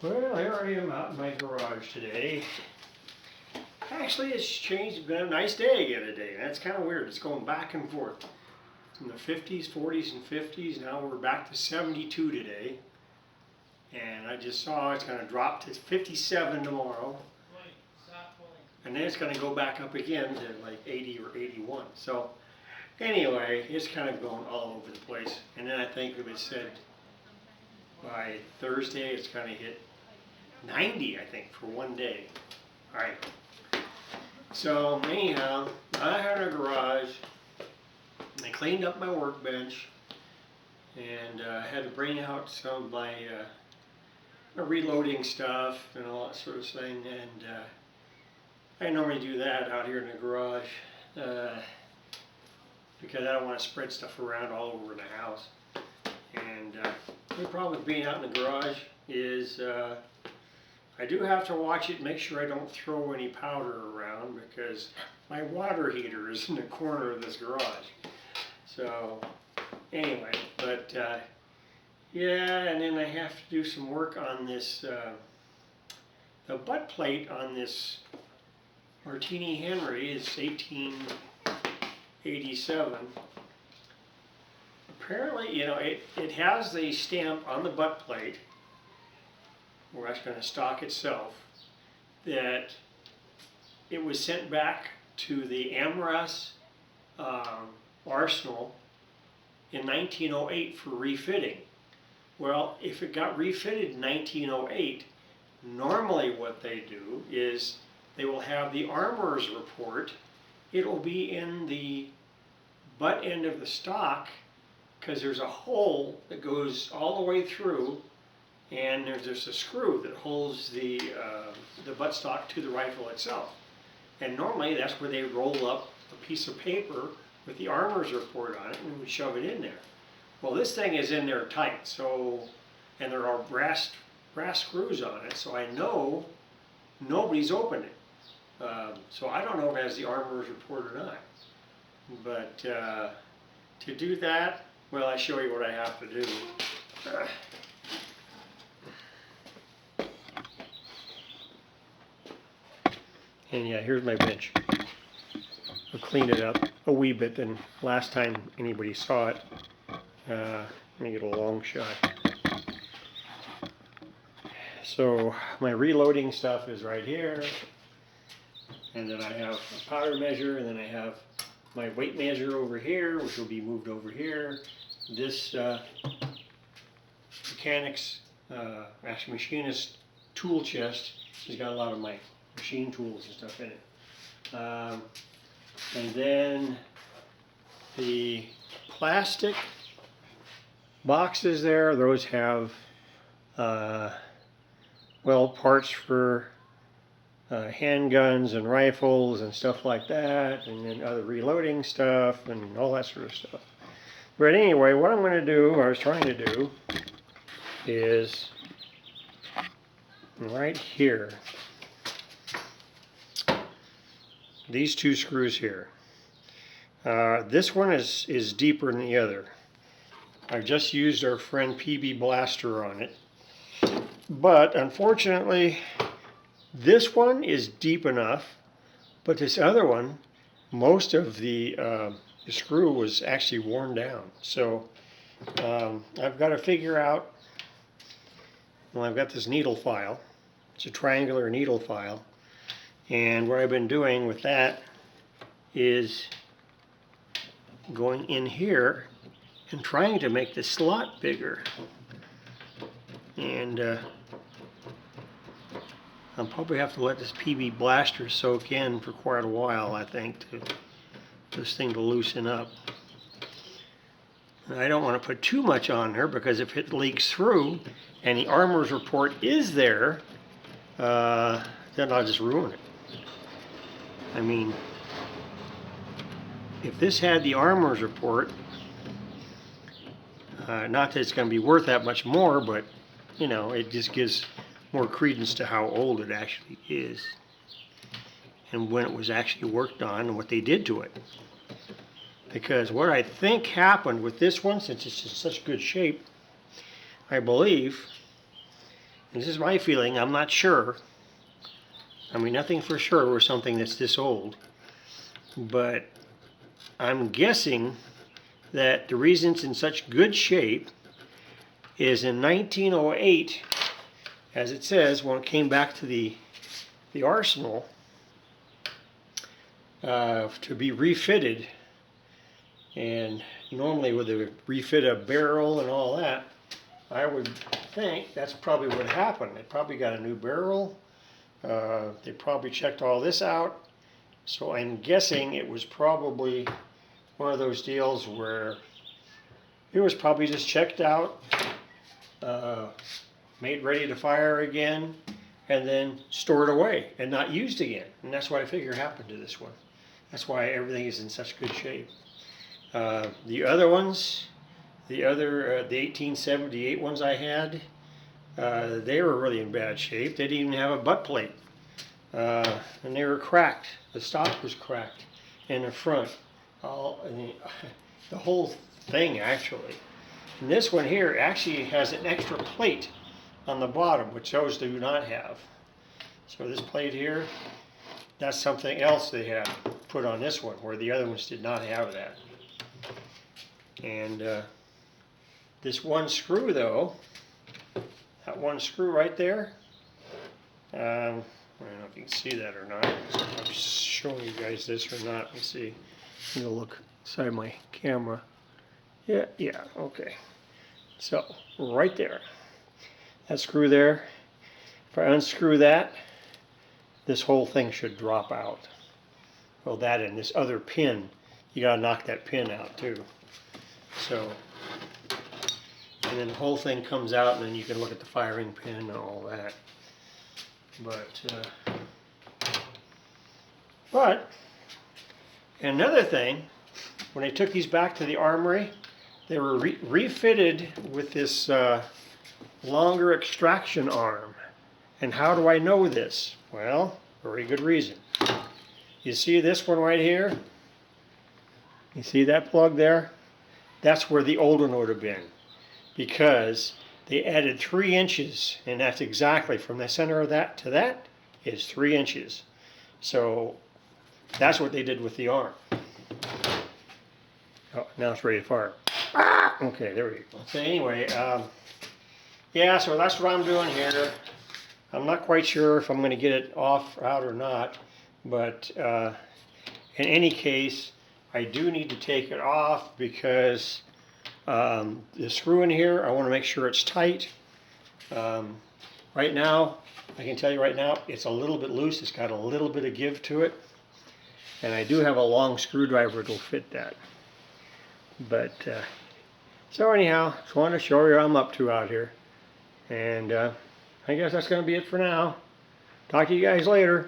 Well, here I am out in my garage today. Actually, it's changed. It's been a nice day again today. That's kind of weird. It's going back and forth. In the 50s, 40s, and 50s. Now we're back to 72 today. And I just saw it's going to drop to 57 tomorrow. And then it's going to go back up again to like 80 or 81. So anyway, it's kind of going all over the place. And then I think it was said by Thursday it's going to hit 90, I think, for one day. All right. So anyhow, I had a garage. I cleaned up my workbench, and I had to bring out some of my reloading stuff and all that sort of thing. And I normally do that out here in the garage because I don't want to spread stuff around all over the house. And the problem with being out in the garage is I do have to watch it, make sure I don't throw any powder around because my water heater is in the corner of this garage. So anyway, but yeah, and then I have to do some work on this, the butt plate on this Martini Henry is 1887. Apparently, you know, it has the stamp on the butt plate, or that's going to stock itself, that it was sent back to the Amras arsenal in 1908 for refitting. Well, if it got refitted in 1908, normally what they do is they will have the armorer's report. It will be in the butt end of the stock because there's a hole that goes all the way through, and there's just a screw that holds the buttstock to the rifle itself. And normally that's where they roll up a piece of paper with the armorer's report on it and we shove it in there. Well, this thing is in there tight, so, and there are brass screws on it, so I know nobody's opened it. So I don't know if it has the armorer's report or not. But to do that, well, I show you what I have to do. And yeah, here's my bench. I'll clean it up a wee bit than last time anybody saw it. Let me get a long shot. So my reloading stuff is right here. And then I have a powder measure, and then I have my weight measure over here, which will be moved over here. This actually machinist tool chest has got a lot of my machine tools and stuff in it. And then the plastic boxes there, those have well, parts for handguns and rifles and stuff like that, and then other reloading stuff and all that sort of stuff. But anyway, what I'm going to do, or I was trying to do, is right here, these two screws here. This one is deeper than the other. I've just used our friend PB Blaster on it. But unfortunately, this one is deep enough, but this other one, most of the screw was actually worn down. So I've got to figure out, well, I've got this needle file. It's a triangular needle file. And what I've been doing with that is going in here and trying to make the slot bigger. And I'll probably have to let this PB Blaster soak in for quite a while, I think, to this thing to loosen up. And I don't want to put too much on there because if it leaks through and the armorer's report is there, then I'll just ruin it. I mean, if this had the armorer's report, not that it's going to be worth that much more, but you know, it just gives more credence to how old it actually is and when it was actually worked on and what they did to it. Because what I think happened with this one, since it's in such good shape, I believe this is my feeling, I'm not sure. I mean, nothing for sure with something that's this old. But I'm guessing that the reason it's in such good shape is in 1908, as it says, when it came back to the arsenal to be refitted. And normally with a refit a barrel and all that, I would think that's probably what happened. They probably got a new barrel. They probably checked all this out. So I'm guessing it was probably one of those deals where it was probably just checked out, made ready to fire again, and then stored away and not used again. And that's what I figure happened to this one. That's why everything is in such good shape. The other ones, the 1878 ones I had, they were really in bad shape. They didn't even have a butt plate. And they were cracked. The stock was cracked in the front. The whole thing, actually. And this one here actually has an extra plate on the bottom, which those do not have. So this plate here, that's something else they had put on this one, where the other ones did not have that. And this one screw, though, that one screw right there, I don't know if you can see that or not. I'm showing you guys this or not. Let me see. I'm going to look inside my camera. Yeah, okay. So, right there. That screw there. If I unscrew that, this whole thing should drop out. Well, that and this other pin, you got to knock that pin out too. So, and then the whole thing comes out, and then you can look at the firing pin and all that. But another thing, when they took these back to the armory, they were refitted with this longer extraction arm. And how do I know this? Well, very good reason. You see this one right here? You see that plug there? That's where the old one would have been, because they added 3 inches, and that's exactly from the center of that to that is 3 inches. So that's what they did with the arm. Oh, now it's ready to fire. Ah! Okay, there we go. So anyway, yeah, so that's what I'm doing here. I'm not quite sure if I'm going to get it out or not, but in any case, I do need to take it off because the screw in here, I want to make sure it's tight. Right now, I can tell you right now, it's a little bit loose. It's got a little bit of give to it. And I do have a long screwdriver that will fit that. But, so anyhow, just wanted to show you what I'm up to out here. And I guess that's going to be it for now. Talk to you guys later.